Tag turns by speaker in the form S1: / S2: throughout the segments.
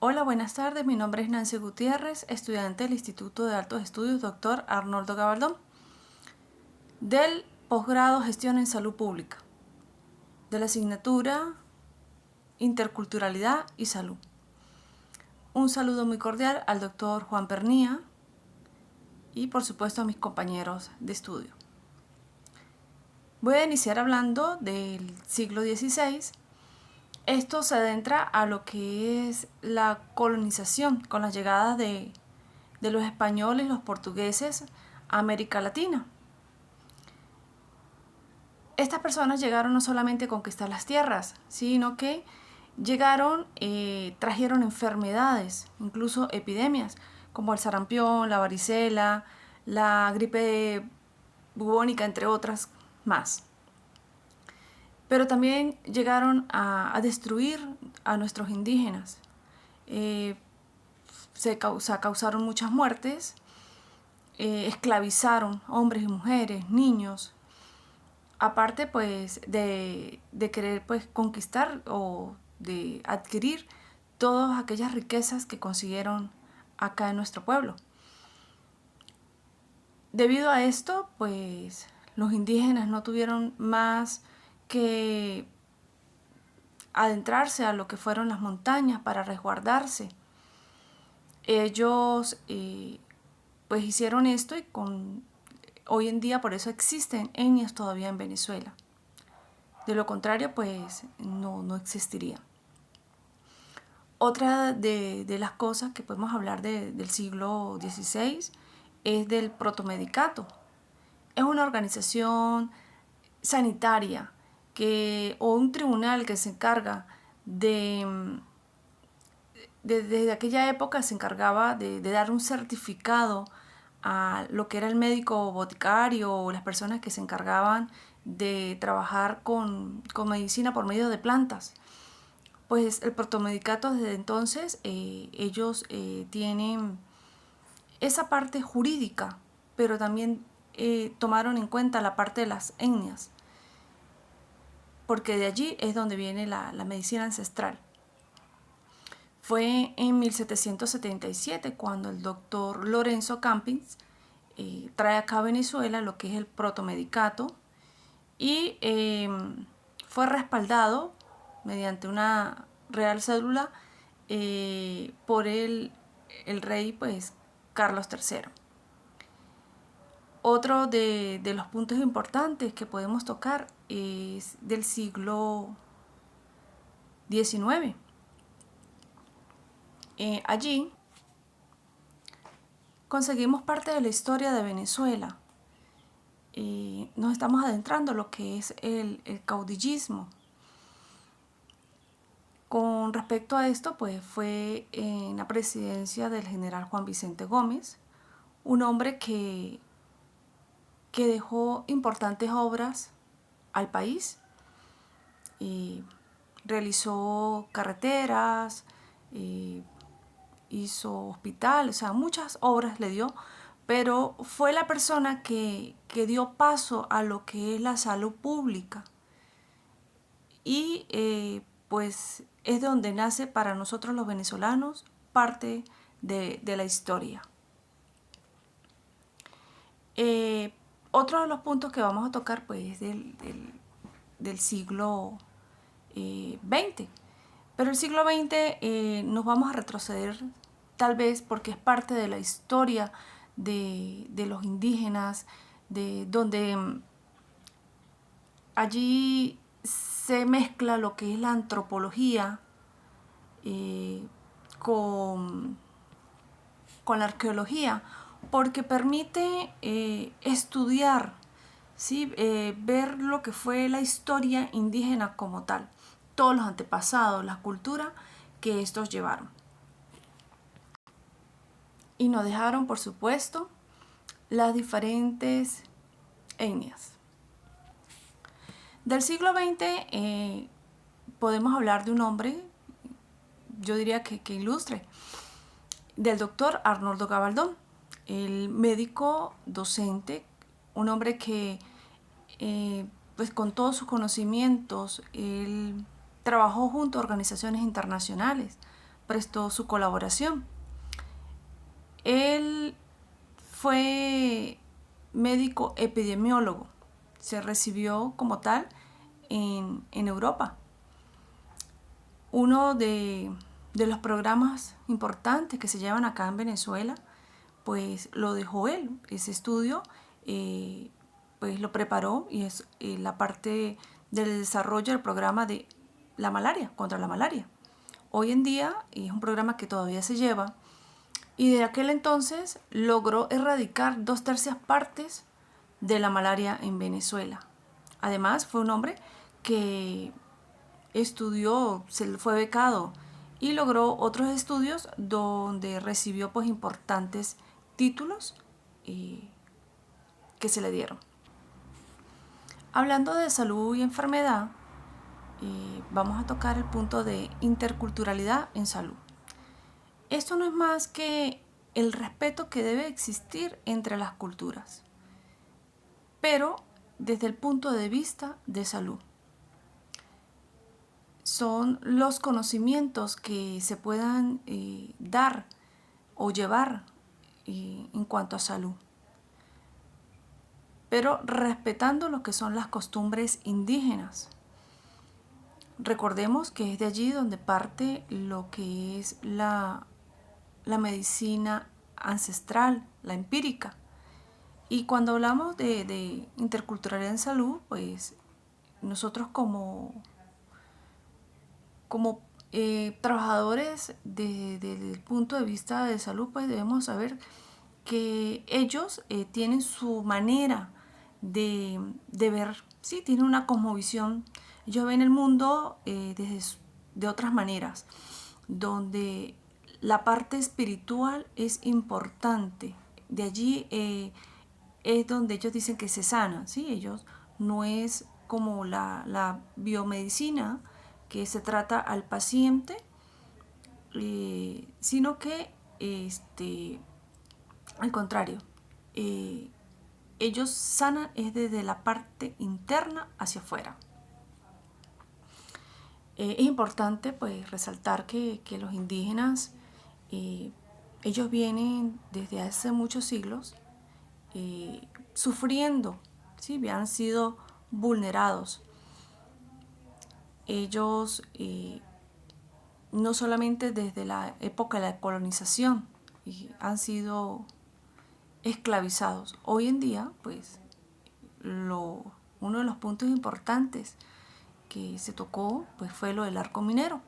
S1: Hola, buenas tardes. Mi nombre es Nancy Gutiérrez, estudiante del Instituto de Altos Estudios Dr. Arnoldo Gabaldón, del posgrado Gestión en Salud Pública, de la asignatura Interculturalidad y Salud. Un saludo muy cordial al doctor Juan Pernía y por supuesto a mis compañeros de estudio. Voy a iniciar hablando del siglo XVI. Esto se adentra a lo que es la colonización con las llegadas de los españoles y los portugueses a América Latina. Estas personas llegaron no solamente a conquistar las tierras, sino que llegaron, trajeron enfermedades, incluso epidemias, como el sarampión, la varicela, la gripe bubónica, entre otras más. Pero también llegaron a destruir a nuestros indígenas. Se causaron muchas muertes, esclavizaron hombres y mujeres, niños. Aparte pues de querer pues conquistar o de adquirir todas aquellas riquezas que consiguieron acá en nuestro pueblo. Debido a esto pues los indígenas no tuvieron más que adentrarse a lo que fueron las montañas para resguardarse. Ellos pues hicieron esto y hoy en día por eso existen etnias todavía en Venezuela. De lo contrario, pues no existiría. Otra de las cosas que podemos hablar del siglo XVI es del protomedicato. Es una organización sanitaria o un tribunal que se encarga desde aquella época se encargaba de dar un certificado a lo que era el médico boticario o las personas que se encargaban de trabajar con medicina por medio de plantas. Pues el protomedicato desde entonces ellos tienen esa parte jurídica, pero también tomaron en cuenta la parte de las etnias, porque de allí es donde viene la medicina ancestral. Fue en 1777 cuando el doctor Lorenzo Campins trae acá a Venezuela lo que es el protomedicato y fue respaldado mediante una real cédula por el rey pues, Carlos III. Otro de los puntos importantes que podemos tocar es del siglo XIX. Allí conseguimos parte de la historia de Venezuela. Nos estamos adentrando en lo que es el caudillismo. Con respecto a esto, pues fue en la presidencia del general Juan Vicente Gómez, un hombre que dejó importantes obras al país. Realizó carreteras, hizo hospitales, o sea, muchas obras le dio, pero fue la persona que dio paso a lo que es la salud pública. Y pues es donde nace para nosotros los venezolanos parte de la historia. Otro de los puntos que vamos a tocar pues es del siglo XX. Pero el siglo XX nos vamos a retroceder tal vez porque es parte de la historia de los indígenas, de donde allí se mezcla lo que es la antropología con la arqueología, porque permite estudiar, ¿sí? Ver lo que fue la historia indígena como tal, todos los antepasados, la cultura que estos llevaron. Y nos dejaron, por supuesto, las diferentes etnias. Del siglo XX podemos hablar de un hombre, yo diría que ilustre, del doctor Arnoldo Gabaldón, el médico docente, un hombre que pues con todos sus conocimientos, él trabajó junto a organizaciones internacionales prestó su colaboración. Él fue médico epidemiólogo, se recibió como tal en Europa. Uno de los programas importantes que se llevan acá en Venezuela, pues lo dejó él. Ese estudio pues lo preparó y es la parte del desarrollo del programa de la malaria, contra la malaria. Hoy en día es un programa que todavía se lleva y de aquel entonces logró erradicar 2/3 partes de la malaria en Venezuela. Además fue un hombre que estudió, se fue becado y logró otros estudios donde recibió pues importantes títulos que se le dieron. Hablando de salud y enfermedad, vamos a tocar el punto de interculturalidad en salud. Esto no es más que el respeto que debe existir entre las culturas, pero desde el punto de vista de salud. Son los conocimientos que se puedan dar o llevar en cuanto a salud, pero respetando lo que son las costumbres indígenas. Recordemos que es de allí donde parte lo que es la medicina ancestral, la empírica. Y cuando hablamos de interculturalidad en salud, pues nosotros como trabajadores desde el punto de vista de salud, pues debemos saber que ellos tienen su manera de ver, sí, tienen una cosmovisión. Ellos ven el mundo de otras maneras, donde la parte espiritual es importante. De allí es donde ellos dicen que se sanan, ¿sí? Ellos no es como la biomedicina, que se trata al paciente, sino que al contrario, ellos sanan es desde la parte interna hacia afuera. Es importante pues resaltar que los indígenas, ellos vienen desde hace muchos siglos sufriendo, ¿sí? Han sido vulnerados. Ellos no solamente desde la época de la colonización han sido esclavizados. Hoy en día, pues, uno de los puntos importantes que se tocó pues, fue lo del arco minero.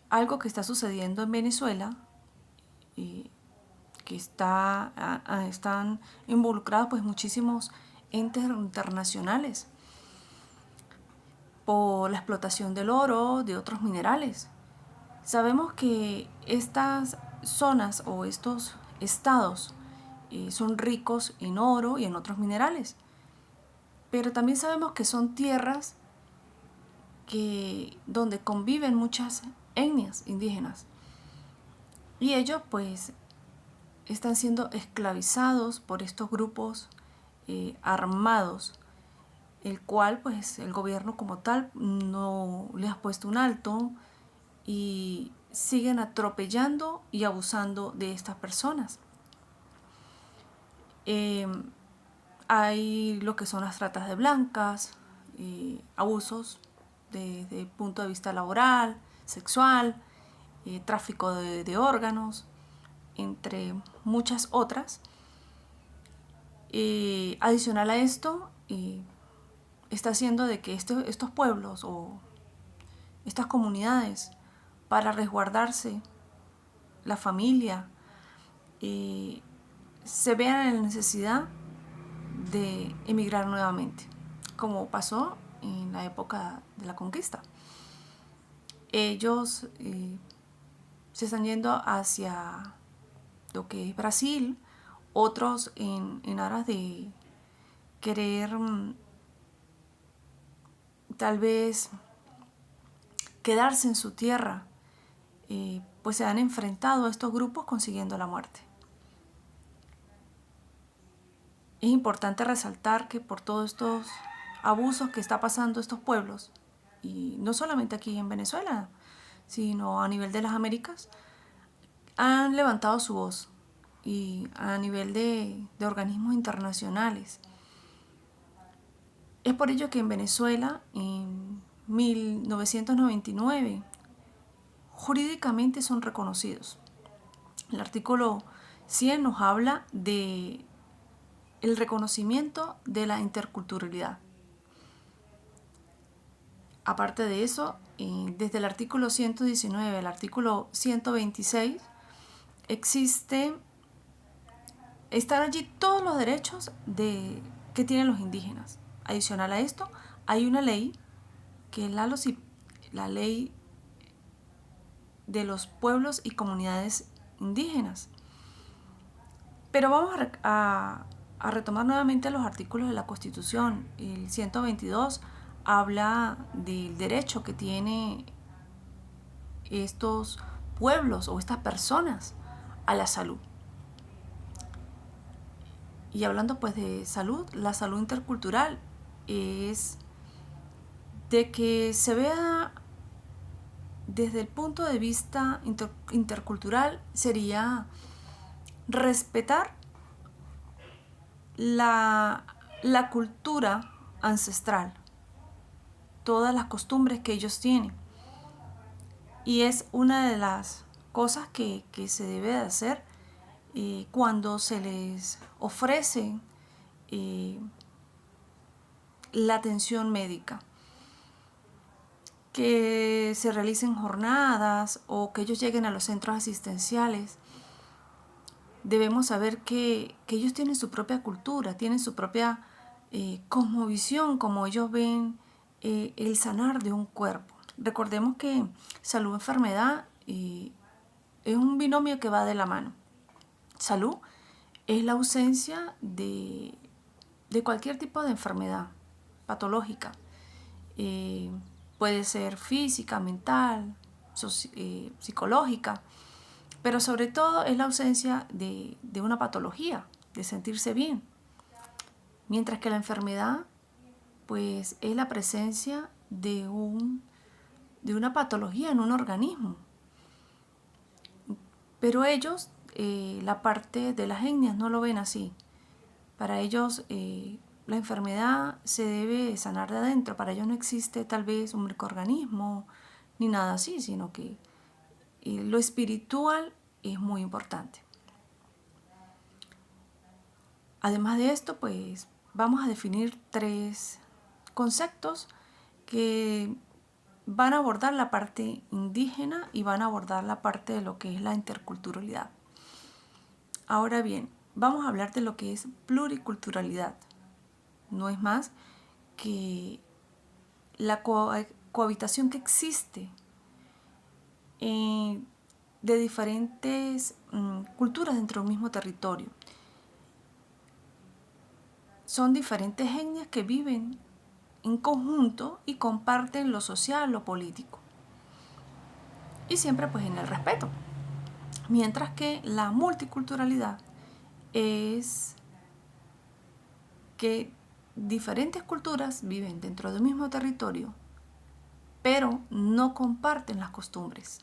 S1: Algo que está sucediendo en Venezuela, que están involucrados pues, muchísimos entes internacionales por la explotación del oro, de otros minerales. Sabemos que estas zonas o estos estados son ricos en oro y en otros minerales, pero también sabemos que son tierras donde conviven muchas etnias indígenas y ellos pues están siendo esclavizados por estos grupos armados, el cual pues el gobierno como tal no les ha puesto un alto y siguen atropellando y abusando de estas personas. Hay lo que son las tratas de blancas, abusos desde el punto de vista laboral, sexual, tráfico de órganos, entre muchas otras. Adicional a esto, está haciendo de que estos pueblos o estas comunidades, para resguardarse la familia, se vean en la necesidad de emigrar nuevamente, como pasó en la época de la conquista. Ellos se están yendo hacia lo que es Brasil, otros en aras de querer tal vez quedarse en su tierra, pues se han enfrentado a estos grupos consiguiendo la muerte. Es importante resaltar que por todos estos abusos que está pasando estos pueblos, y no solamente aquí en Venezuela, sino a nivel de las Américas, han levantado su voz y a nivel de organismos internacionales. Es por ello que en Venezuela, en 1999, jurídicamente son reconocidos. El artículo 100 nos habla de el reconocimiento de la interculturalidad. Aparte de eso, desde el artículo 119 al artículo 126, están allí todos los derechos que tienen los indígenas. Adicional a esto, hay una ley que es la ley de los pueblos y comunidades indígenas. Pero vamos a retomar nuevamente los artículos de la Constitución. El 122 habla del derecho que tienen estos pueblos o estas personas a la salud. Y hablando pues de salud, la salud intercultural es de que se vea desde el punto de vista intercultural, sería respetar la cultura ancestral, todas las costumbres que ellos tienen. Y es una de las cosas que se debe de hacer cuando se les ofrece la atención médica. Que se realicen jornadas o que ellos lleguen a los centros asistenciales. Debemos saber que ellos tienen su propia cultura, tienen su propia cosmovisión, como ellos ven el sanar de un cuerpo. Recordemos que salud-enfermedad es un binomio que va de la mano. Salud es la ausencia de cualquier tipo de enfermedad patológica. Puede ser física, mental, psicológica, pero sobre todo es la ausencia de una patología, de sentirse bien. Mientras que la enfermedad, pues, es la presencia de una patología en un organismo. Pero ellos, la parte de las etnias, no lo ven así. Para ellos, la enfermedad se debe sanar de adentro. Para ellos no existe tal vez un microorganismo ni nada así, sino que lo espiritual es muy importante. Además de esto, pues vamos a definir 3 conceptos que van a abordar la parte indígena y van a abordar la parte de lo que es la interculturalidad. Ahora bien, vamos a hablar de lo que es pluriculturalidad. No es más que la cohabitación que existe de diferentes culturas dentro de un mismo territorio. Son diferentes etnias que viven en conjunto y comparten lo social, lo político. Y siempre pues en el respeto. Mientras que la multiculturalidad es que diferentes culturas viven dentro del mismo territorio, pero no comparten las costumbres.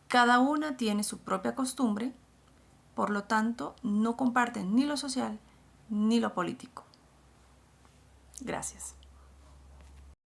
S1: Cada una tiene su propia costumbre, por lo tanto, no comparten ni lo social ni lo político. Gracias.